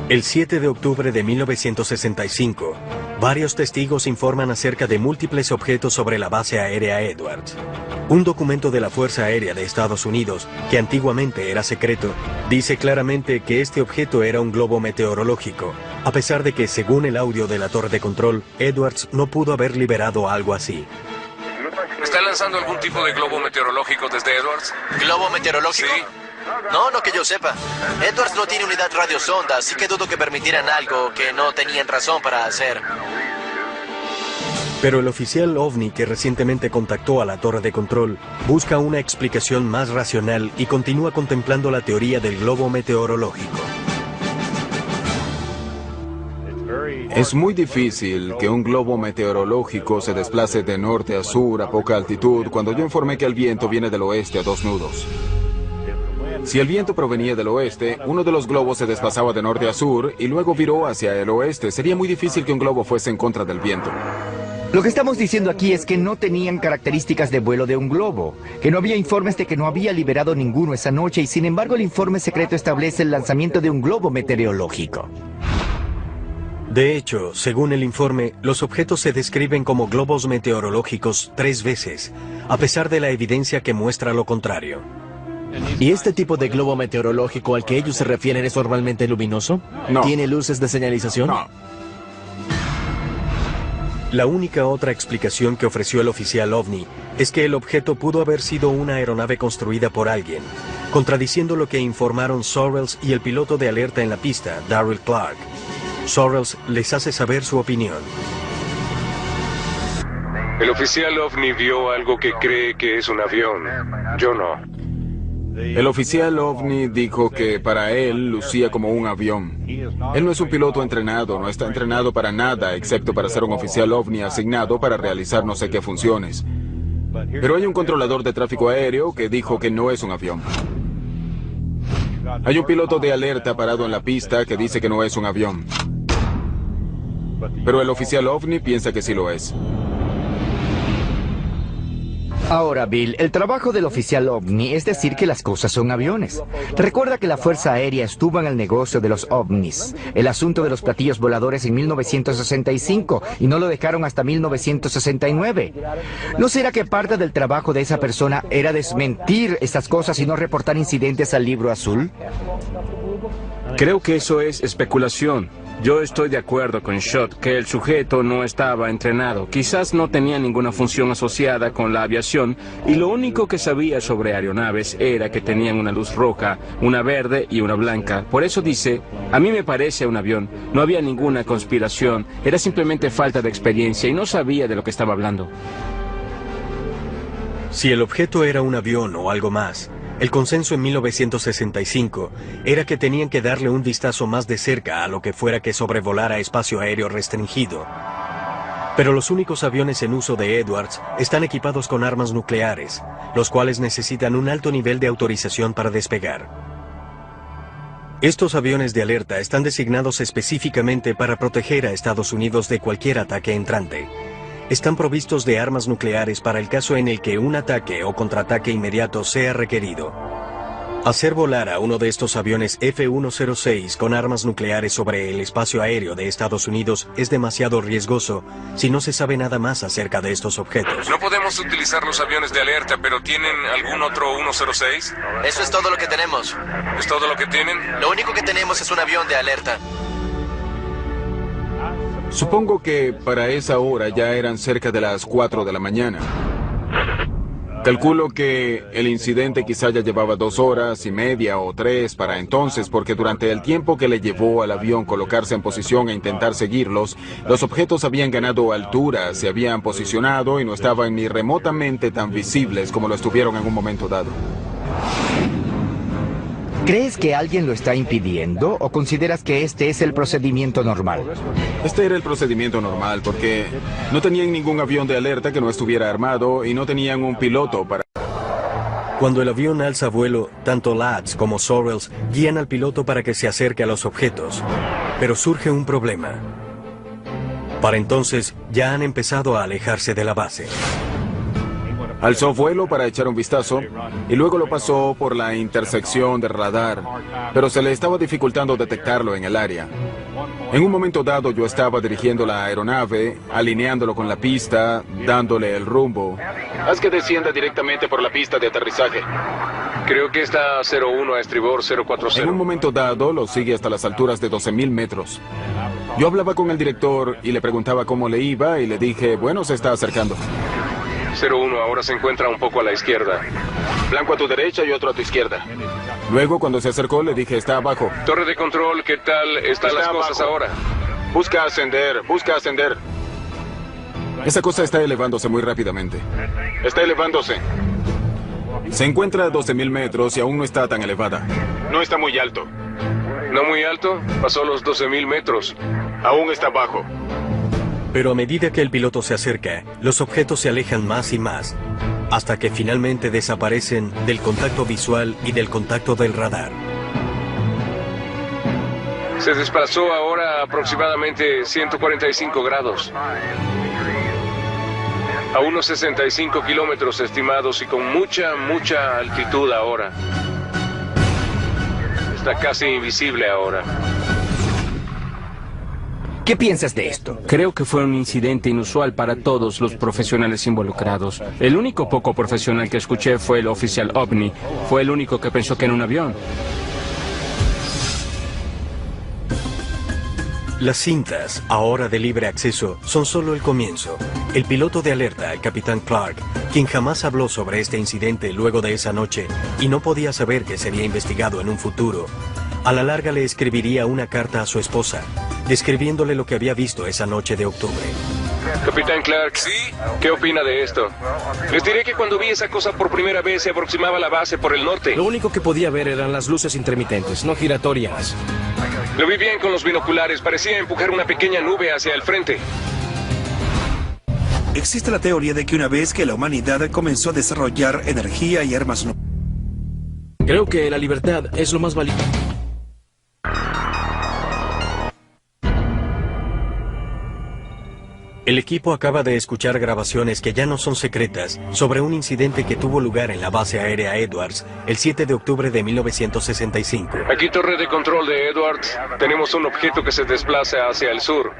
El 7 de octubre de 1965, varios testigos informan acerca de múltiples objetos sobre la base aérea Edwards. Un documento de la Fuerza Aérea de Estados Unidos, que antiguamente era secreto, dice claramente que este objeto era un globo meteorológico, a pesar de que, según el audio de la torre de control, Edwards no pudo haber liberado algo así. ¿Está lanzando algún tipo de globo meteorológico desde Edwards? ¿Globo meteorológico? Sí. No que yo sepa. Edwards no tiene unidad radiosonda, así que dudo que permitieran algo que no tenían razón para hacer. Pero el oficial OVNI que recientemente contactó a la torre de control busca una explicación más racional y continúa contemplando la teoría del globo meteorológico. Es muy difícil que un globo meteorológico se desplace de norte a sur a poca altitud cuando yo informé que el viento viene del oeste a 2 nudos. Si el viento provenía del oeste, uno de los globos se desplazaba de norte a sur y luego viró hacia el oeste. Sería muy difícil que un globo fuese en contra del viento. Lo que estamos diciendo aquí es que no tenían características de vuelo de un globo, que no había informes de que no había liberado ninguno esa noche y sin embargo el informe secreto establece el lanzamiento de un globo meteorológico. De hecho, según el informe, los objetos se describen como globos meteorológicos 3 veces, a pesar de la evidencia que muestra lo contrario. ¿Y este tipo de globo meteorológico al que ellos se refieren es normalmente luminoso? No. ¿Tiene luces de señalización? No. La única otra explicación que ofreció el oficial OVNI es que el objeto pudo haber sido una aeronave construida por alguien, contradiciendo lo que informaron Sorrells y el piloto de alerta en la pista, Darrell Clark. Sorrells les hace saber su opinión. El oficial OVNI vio algo que cree que es un avión. Yo no. El oficial OVNI dijo que para él lucía como un avión. Él no es un piloto entrenado, no está entrenado para nada, excepto para ser un oficial OVNI asignado para realizar no sé qué funciones. Pero hay un controlador de tráfico aéreo que dijo que no es un avión. Hay un piloto de alerta parado en la pista que dice que no es un avión. Pero el oficial OVNI piensa que sí lo es. Ahora, Bill, el trabajo del oficial OVNI es decir que las cosas son aviones. Recuerda que la Fuerza Aérea estuvo en el negocio de los ovnis, el asunto de los platillos voladores en 1965, y no lo dejaron hasta 1969. ¿No será que parte del trabajo de esa persona era desmentir estas cosas y no reportar incidentes al Libro Azul? Creo que eso es especulación. Yo estoy de acuerdo con Schott que el sujeto no estaba entrenado. Quizás no tenía ninguna función asociada con la aviación y lo único que sabía sobre aeronaves era que tenían una luz roja, una verde y una blanca. Por eso dice, a mí me parece un avión. No había ninguna conspiración, era simplemente falta de experiencia y no sabía de lo que estaba hablando. Si el objeto era un avión o algo más, el consenso en 1965 era que tenían que darle un vistazo más de cerca a lo que fuera que sobrevolara espacio aéreo restringido. Pero los únicos aviones en uso de Edwards están equipados con armas nucleares, los cuales necesitan un alto nivel de autorización para despegar. Estos aviones de alerta están designados específicamente para proteger a Estados Unidos de cualquier ataque entrante. Están provistos de armas nucleares para el caso en el que un ataque o contraataque inmediato sea requerido. Hacer volar a uno de estos aviones F-106 con armas nucleares sobre el espacio aéreo de Estados Unidos es demasiado riesgoso si no se sabe nada más acerca de estos objetos. No podemos utilizar los aviones de alerta, pero ¿tienen algún otro 106? Eso es todo lo que tenemos. ¿Es todo lo que tienen? Lo único que tenemos es un avión de alerta. Supongo que para esa hora ya eran cerca de las 4 de la mañana. Calculo que el incidente quizá ya llevaba 2 horas y media o 3 para entonces, porque durante el tiempo que le llevó al avión colocarse en posición e intentar seguirlos, los objetos habían ganado altura, se habían posicionado y no estaban ni remotamente tan visibles como lo estuvieron en un momento dado. ¿Crees que alguien lo está impidiendo o consideras que este es el procedimiento normal? Este era el procedimiento normal porque no tenían ningún avión de alerta que no estuviera armado y no tenían un piloto para... Cuando el avión alza vuelo, tanto Lads como Sorrells guían al piloto para que se acerque a los objetos. Pero surge un problema. Para entonces, ya han empezado a alejarse de la base. Alzó vuelo para echar un vistazo y luego lo pasó por la intersección de radar, pero se le estaba dificultando detectarlo en el área. En un momento dado yo estaba dirigiendo la aeronave, alineándolo con la pista, dándole el rumbo. Haz que descienda directamente por la pista de aterrizaje. Creo que está 01 a estribor 040. En un momento dado lo sigue hasta las alturas de 12.000 metros. Yo hablaba con el director y le preguntaba cómo le iba y le dije, bueno, se está acercando. 01 ahora se encuentra un poco a la izquierda. Blanco a tu derecha y otro a tu izquierda. Luego, cuando se acercó, le dije, está abajo. Torre de control, ¿qué tal están las cosas ahora? Busca ascender, busca ascender. Esa cosa está elevándose muy rápidamente. Está elevándose. Se encuentra a 12.000 metros y aún no está tan elevada. No está muy alto. ¿No muy alto? Pasó los 12.000 metros. Aún está bajo. Pero a medida que el piloto se acerca, los objetos se alejan más y más, hasta que finalmente desaparecen del contacto visual y del contacto del radar. Se desplazó ahora a aproximadamente 145 grados. A unos 65 kilómetros estimados y con mucha altitud ahora. Está casi invisible ahora. ¿Qué piensas de esto? Creo que fue un incidente inusual para todos los profesionales involucrados. El único poco profesional que escuché fue el oficial OVNI. Fue el único que pensó que era un avión. Las cintas, ahora de libre acceso, son solo el comienzo. El piloto de alerta, el capitán Clark, quien jamás habló sobre este incidente luego de esa noche y no podía saber que sería investigado en un futuro, a la larga le escribiría una carta a su esposa, describiéndole lo que había visto esa noche de octubre. Capitán Clark, ¿sí? ¿Qué opina de esto? Les diré que cuando vi esa cosa por primera vez se aproximaba a la base por el norte. Lo único que podía ver eran las luces intermitentes, no giratorias. Lo vi bien con los binoculares, parecía empujar una pequeña nube hacia el frente. Existe la teoría de que una vez que la humanidad comenzó a desarrollar energía y armas nucleares, Creo que la libertad es lo más valioso. El equipo acaba de escuchar grabaciones que ya no son secretas sobre un incidente que tuvo lugar en la base aérea Edwards el 7 de octubre de 1965. Aquí torre de control de Edwards. Tenemos un objeto que se desplaza hacia el sur.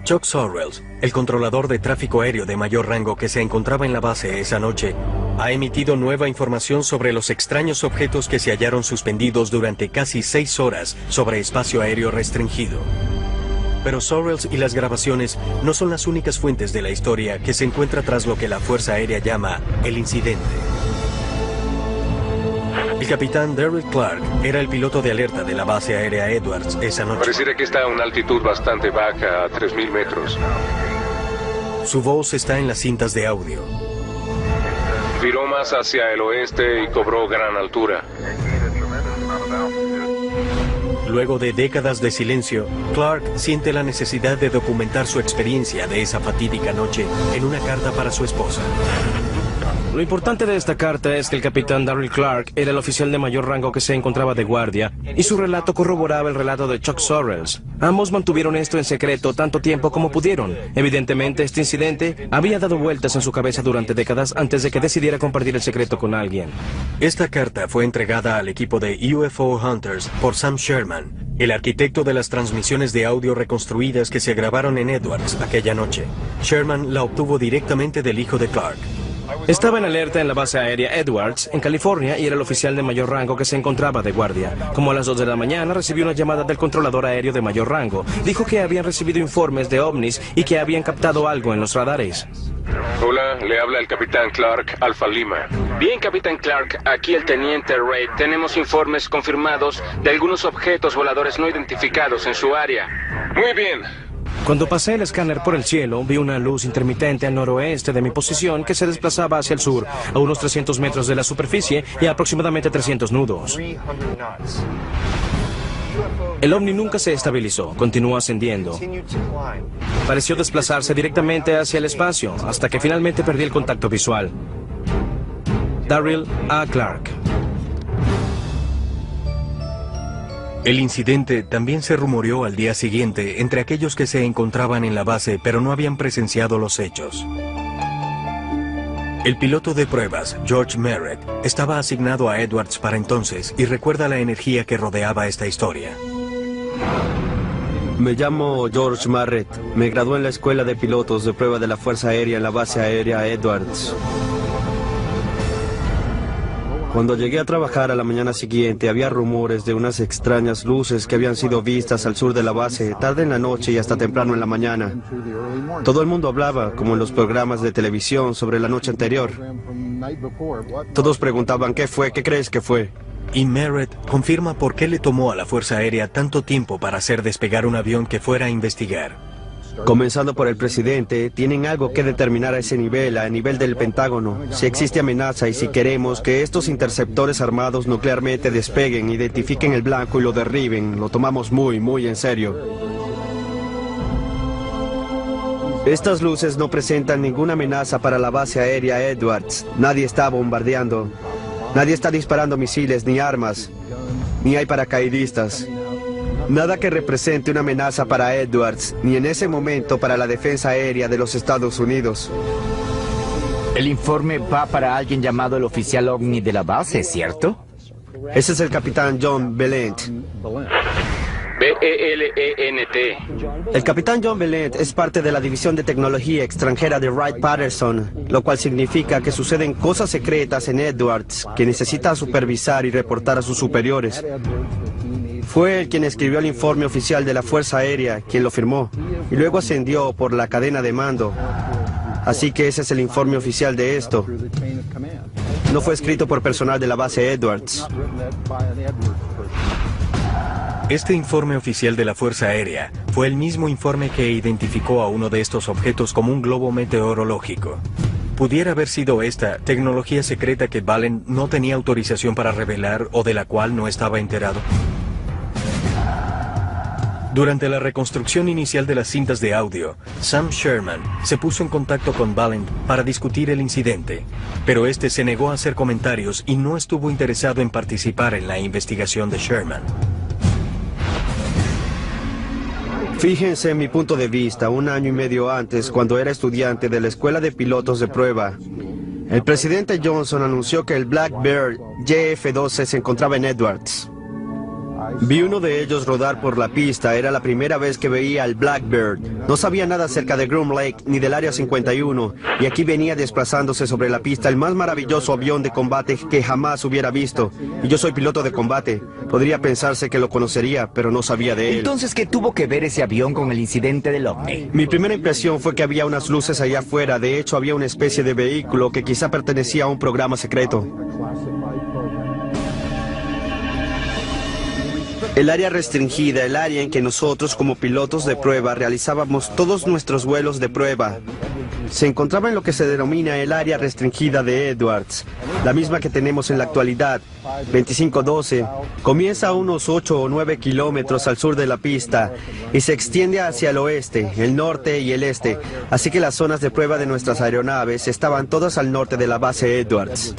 Chuck Sorrells, el controlador de tráfico aéreo de mayor rango que se encontraba en la base esa noche, ha emitido nueva información sobre los extraños objetos que se hallaron suspendidos durante casi 6 horas sobre espacio aéreo restringido. Pero Sorrells y las grabaciones no son las únicas fuentes de la historia que se encuentra tras lo que la Fuerza Aérea llama el incidente. El capitán Darryl Clark era el piloto de alerta de la base aérea Edwards esa noche. Pareciera que está a una altitud bastante baja, a 3.000 metros. Su voz está en las cintas de audio. Viró más hacia el oeste y cobró gran altura. Luego de décadas de silencio, Clark siente la necesidad de documentar su experiencia de esa fatídica noche en una carta para su esposa. Lo importante de esta carta es que el capitán Darryl Clark era el oficial de mayor rango que se encontraba de guardia, y su relato corroboraba el relato de Chuck Sorrells. Ambos mantuvieron esto en secreto tanto tiempo como pudieron. Evidentemente, este incidente había dado vueltas en su cabeza durante décadas antes de que decidiera compartir el secreto con alguien. Esta carta fue entregada al equipo de UFO Hunters por Sam Sherman, el arquitecto de las transmisiones de audio reconstruidas que se grabaron en Edwards aquella noche. Sherman la obtuvo directamente del hijo de Clark. Estaba en alerta en la base aérea Edwards, en California, y era el oficial de mayor rango que se encontraba de guardia. Como a las 2 de la mañana recibió una llamada del controlador aéreo de mayor rango. Dijo que habían recibido informes de ovnis y que habían captado algo en los radares. Hola, le habla el capitán Clark, Alfa Lima. Bien, capitán Clark, aquí el teniente Reid. Tenemos informes confirmados de algunos objetos voladores no identificados en su área. Muy bien. Cuando pasé el escáner por el cielo, vi una luz intermitente al noroeste de mi posición que se desplazaba hacia el sur, a unos 300 metros de la superficie y a aproximadamente 300 nudos. El ovni nunca se estabilizó, continuó ascendiendo. Pareció desplazarse directamente hacia el espacio, hasta que finalmente perdí el contacto visual. Darryl A. Clark. El incidente también se rumoreó al día siguiente entre aquellos que se encontraban en la base pero no habían presenciado los hechos. El piloto de pruebas, George Merritt, estaba asignado a Edwards para entonces y recuerda la energía que rodeaba esta historia. Me llamo George Merritt. Me gradué en la Escuela de Pilotos de Prueba de la Fuerza Aérea en la Base Aérea Edwards. Cuando llegué a trabajar a la mañana siguiente, había rumores de unas extrañas luces que habían sido vistas al sur de la base, tarde en la noche y hasta temprano en la mañana. Todo el mundo hablaba, como en los programas de televisión, sobre la noche anterior. Todos preguntaban, ¿qué fue? ¿Qué crees que fue? Y Merritt confirma por qué le tomó a la Fuerza Aérea tanto tiempo para hacer despegar un avión que fuera a investigar. Comenzando por el presidente, tienen algo que determinar a ese nivel, a nivel del Pentágono. Si existe amenaza y si queremos que estos interceptores armados nuclearmente despeguen, identifiquen el blanco y lo derriben, lo tomamos muy, muy en serio. Estas luces no presentan ninguna amenaza para la base aérea Edwards. Nadie está bombardeando. Nadie está disparando misiles ni armas. Ni hay paracaidistas. Nada que represente una amenaza para Edwards, ni en ese momento para la defensa aérea de los Estados Unidos. El informe va para alguien llamado el oficial OVNI de la base, ¿cierto? Ese es el capitán John Belent. B-E-L-E-N-T. El capitán John Belent es parte de la División de Tecnología Extranjera de Wright-Patterson, lo cual significa que suceden cosas secretas en Edwards que necesita supervisar y reportar a sus superiores. Fue él quien escribió el informe oficial de la Fuerza Aérea, quien lo firmó, y luego ascendió por la cadena de mando. Así que ese es el informe oficial de esto. No fue escrito por personal de la base Edwards. Este informe oficial de la Fuerza Aérea fue el mismo informe que identificó a uno de estos objetos como un globo meteorológico. ¿Pudiera haber sido esta tecnología secreta que Valent no tenía autorización para revelar o de la cual no estaba enterado? Durante la reconstrucción inicial de las cintas de audio, Sam Sherman se puso en contacto con Valent para discutir el incidente, pero este se negó a hacer comentarios y no estuvo interesado en participar en la investigación de Sherman. Fíjense en mi punto de vista, 1 año y medio antes, cuando era estudiante de la Escuela de Pilotos de Prueba, el presidente Johnson anunció que el Blackbird JF-12 se encontraba en Edwards. Vi uno de ellos rodar por la pista, era la primera vez que veía al Blackbird. No sabía nada acerca de Groom Lake ni del Área 51, y aquí venía desplazándose sobre la pista el más maravilloso avión de combate que jamás hubiera visto. Y yo soy piloto de combate. Podría pensarse que lo conocería, pero no sabía de él. Entonces, ¿qué tuvo que ver ese avión con el incidente del OVNI? Mi primera impresión fue que había unas luces allá afuera. De hecho, había una especie de vehículo que quizá pertenecía a un programa secreto. El área restringida, el área en que nosotros como pilotos de prueba realizábamos todos nuestros vuelos de prueba, se encontraba en lo que se denomina el área restringida de Edwards, la misma que tenemos en la actualidad, 2512, comienza a unos 8 o 9 kilómetros al sur de la pista y se extiende hacia el oeste, el norte y el este, así que las zonas de prueba de nuestras aeronaves estaban todas al norte de la base Edwards.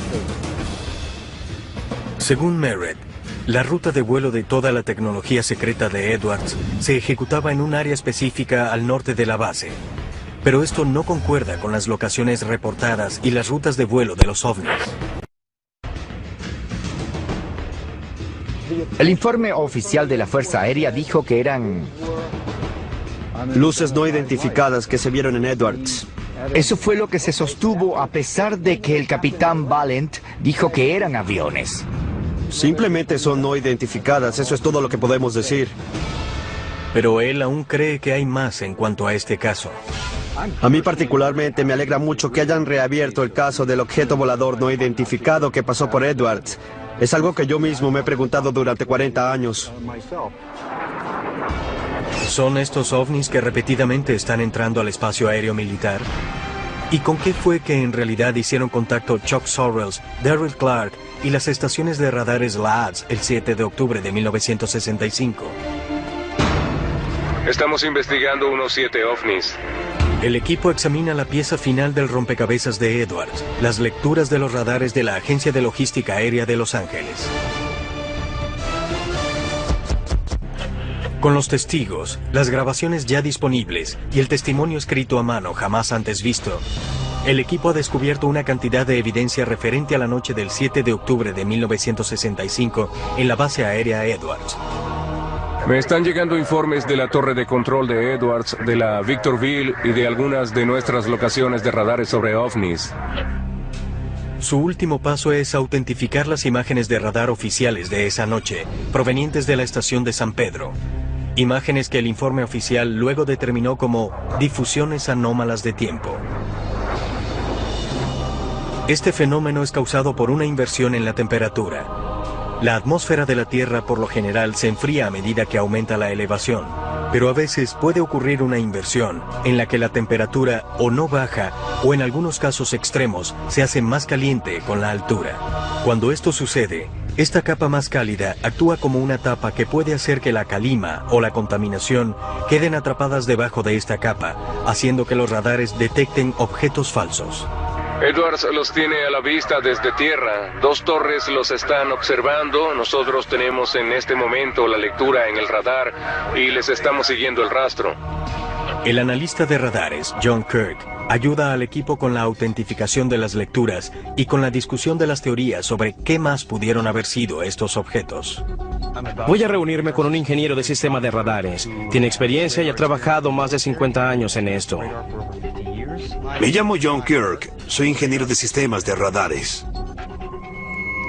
Según Merritt, la ruta de vuelo de toda la tecnología secreta de Edwards se ejecutaba en un área específica al norte de la base. Pero esto no concuerda con las locaciones reportadas y las rutas de vuelo de los ovnis. El informe oficial de la Fuerza Aérea dijo que eran luces no identificadas que se vieron en Edwards. Eso fue lo que se sostuvo a pesar de que el capitán Valent dijo que eran aviones. Simplemente son no identificadas, eso es todo lo que podemos decir. Pero él aún cree que hay más en cuanto a este caso. A mí particularmente me alegra mucho que hayan reabierto el caso del objeto volador no identificado que pasó por Edwards. Es algo que yo mismo me he preguntado durante 40 años. ¿Son estos ovnis que repetidamente están entrando al espacio aéreo militar? ¿Y con qué fue que en realidad hicieron contacto Chuck Sorrells, Darryl Clark y las estaciones de radares LADS el 7 de octubre de 1965? Estamos investigando unos 7 ovnis. El equipo examina la pieza final del rompecabezas de Edwards, las lecturas de los radares de la Agencia de Logística Aérea de Los Ángeles. Con los testigos, las grabaciones ya disponibles y el testimonio escrito a mano jamás antes visto, El equipo ha descubierto una cantidad de evidencia referente a la noche del 7 de octubre de 1965 en la base aérea Edwards. Me están llegando informes de la torre de control de Edwards, de la Victorville y de algunas de nuestras locaciones de radares sobre ovnis. Su último paso es autentificar las imágenes de radar oficiales de esa noche, provenientes de la estación de San Pedro. Imágenes que el informe oficial luego determinó como difusiones anómalas de tiempo. Este fenómeno es causado por una inversión en la temperatura. La atmósfera de la Tierra por lo general se enfría a medida que aumenta la elevación, pero a veces puede ocurrir una inversión en la que la temperatura o no baja o en algunos casos extremos se hace más caliente con la altura. Cuando esto sucede, esta capa más cálida actúa como una tapa que puede hacer que la calima o la contaminación queden atrapadas debajo de esta capa, haciendo que los radares detecten objetos falsos. Edwards los tiene a la vista desde tierra. 2 torres los están observando. Nosotros tenemos en este momento la lectura en el radar y les estamos siguiendo el rastro. El analista de radares, John Kirk, ayuda al equipo con la autentificación de las lecturas y con la discusión de las teorías sobre qué más pudieron haber sido estos objetos. Voy a reunirme con un ingeniero de sistema de radares. Tiene experiencia y ha trabajado más de 50 años en esto. Me llamo John Kirk. Soy ingeniero de sistemas de radares.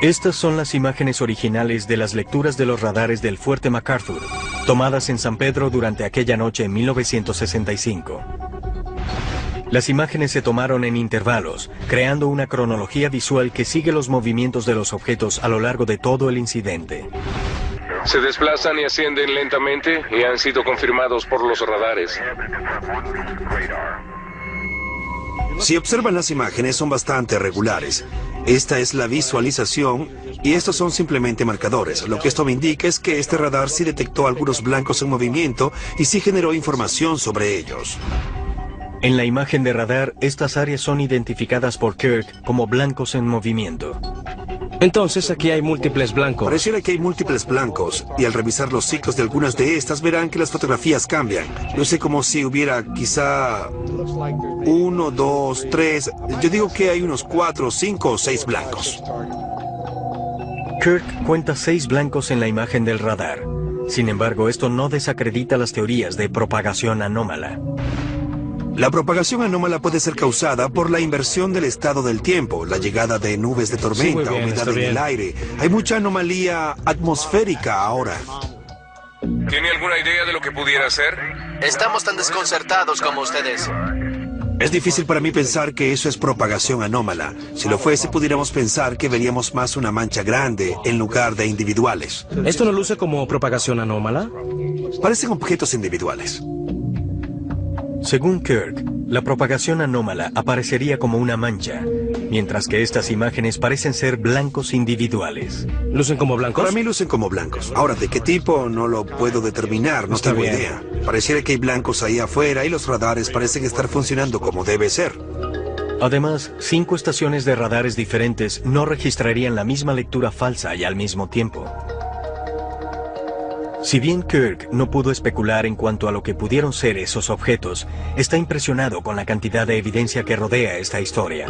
Estas son las imágenes originales de las lecturas de los radares del Fuerte MacArthur, tomadas en San Pedro durante aquella noche en 1965. Las imágenes se tomaron en intervalos, creando una cronología visual que sigue los movimientos de los objetos a lo largo de todo el incidente. Se desplazan y ascienden lentamente y han sido confirmados por los radares. Si observan las imágenes, son bastante regulares. Esta es la visualización y estos son simplemente marcadores. Lo que esto me indica es que este radar sí detectó algunos blancos en movimiento y sí generó información sobre ellos. En la imagen de radar, estas áreas son identificadas por Kirk como blancos en movimiento. Entonces aquí hay múltiples blancos. Pareciera que hay múltiples blancos, y al revisar los ciclos de algunas de estas verán que las fotografías cambian. Luce como si hubiera quizá 1, 2, 3, yo digo que hay unos 4, 5 o 6 blancos. Kirk cuenta 6 blancos en la imagen del radar. Sin embargo, esto no desacredita las teorías de propagación anómala. La propagación anómala puede ser causada por la inversión del estado del tiempo, la llegada de nubes de tormenta, humedad en el aire. Hay mucha anomalía atmosférica ahora. ¿Tiene alguna idea de lo que pudiera ser? Estamos tan desconcertados como ustedes. Es difícil para mí pensar que eso es propagación anómala. Si lo fuese, pudiéramos pensar que veríamos más una mancha grande en lugar de individuales. ¿Esto no luce como propagación anómala? Parecen objetos individuales. Según Kirk, la propagación anómala aparecería como una mancha, mientras que estas imágenes parecen ser blancos individuales. ¿Lucen como blancos? Para mí lucen como blancos. Ahora, ¿de qué tipo? No lo puedo determinar, no tengo idea. Pareciera que hay blancos ahí afuera y los radares parecen estar funcionando como debe ser. Además, 5 estaciones de radares diferentes no registrarían la misma lectura falsa y al mismo tiempo. Si bien Kirk no pudo especular en cuanto a lo que pudieron ser esos objetos, está impresionado con la cantidad de evidencia que rodea esta historia.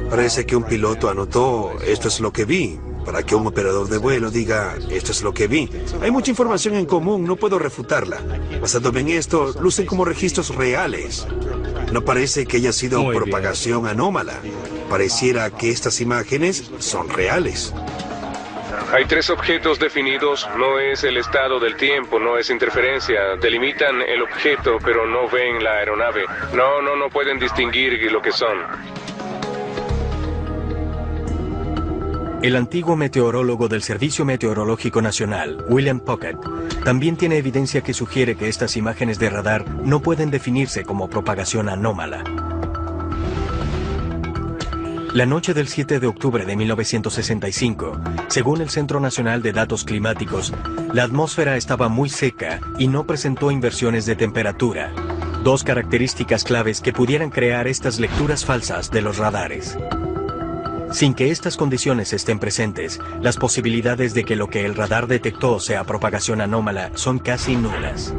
Parece que un piloto anotó, esto es lo que vi, para que un operador de vuelo diga, esto es lo que vi. Hay mucha información en común, no puedo refutarla. Basándome en esto, lucen como registros reales. No parece que haya sido propagación anómala. Pareciera que estas imágenes son reales. Hay 3 objetos definidos, no es el estado del tiempo, no es interferencia. Delimitan el objeto, pero no ven la aeronave. No pueden distinguir lo que son. El antiguo meteorólogo del Servicio Meteorológico Nacional, William Puckett, también tiene evidencia que sugiere que estas imágenes de radar no pueden definirse como propagación anómala. La noche del 7 de octubre de 1965, según el Centro Nacional de Datos Climáticos, la atmósfera estaba muy seca y no presentó inversiones de temperatura, 2 características claves que pudieran crear estas lecturas falsas de los radares. Sin que estas condiciones estén presentes, las posibilidades de que lo que el radar detectó sea propagación anómala son casi nulas.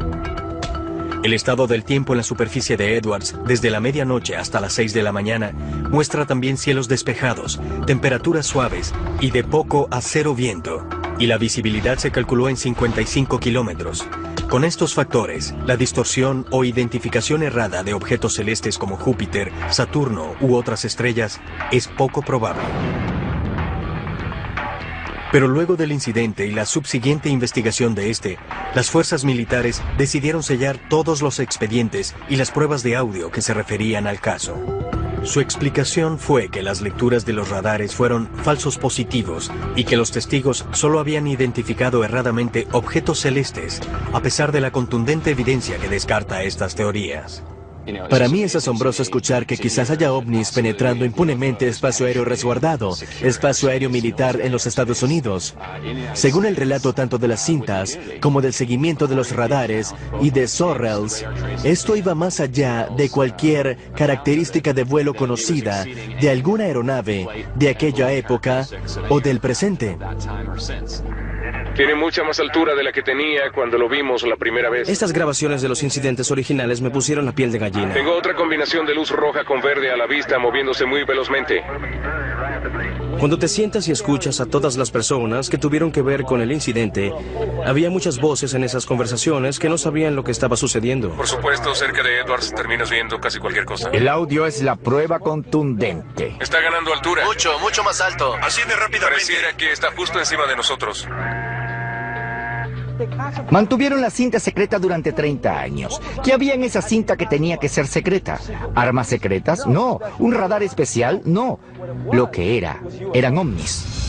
El estado del tiempo en la superficie de Edwards, desde la medianoche hasta las 6 de la mañana, muestra también cielos despejados, temperaturas suaves y de poco a cero viento. Y la visibilidad se calculó en 55 kilómetros. Con estos factores, la distorsión o identificación errada de objetos celestes como Júpiter, Saturno u otras estrellas es poco probable. Pero luego del incidente y la subsiguiente investigación de este, las fuerzas militares decidieron sellar todos los expedientes y las pruebas de audio que se referían al caso. Su explicación fue que las lecturas de los radares fueron falsos positivos y que los testigos solo habían identificado erradamente objetos celestes, a pesar de la contundente evidencia que descarta estas teorías. Para mí es asombroso escuchar que quizás haya ovnis penetrando impunemente espacio aéreo resguardado, espacio aéreo militar en los Estados Unidos. Según el relato tanto de las cintas como del seguimiento de los radares y de Sorrells, esto iba más allá de cualquier característica de vuelo conocida de alguna aeronave de aquella época o del presente. Tiene mucha más altura de la que tenía cuando lo vimos la primera vez. Estas grabaciones de los incidentes originales me pusieron la piel de gallina. Tengo otra combinación de luz roja con verde a la vista moviéndose muy velozmente. Cuando te sientas y escuchas a todas las personas que tuvieron que ver con el incidente, había muchas voces en esas conversaciones que no sabían lo que estaba sucediendo. Por supuesto, cerca de Edwards terminas viendo casi cualquier cosa. El audio es la prueba contundente. Está ganando altura. Mucho más alto. Así de rápidamente. Pareciera que está justo encima de nosotros. Mantuvieron la cinta secreta durante 30 años. ¿Qué había en esa cinta que tenía que ser secreta? ¿Armas secretas? No. ¿Un radar especial? No. Lo que eran ovnis.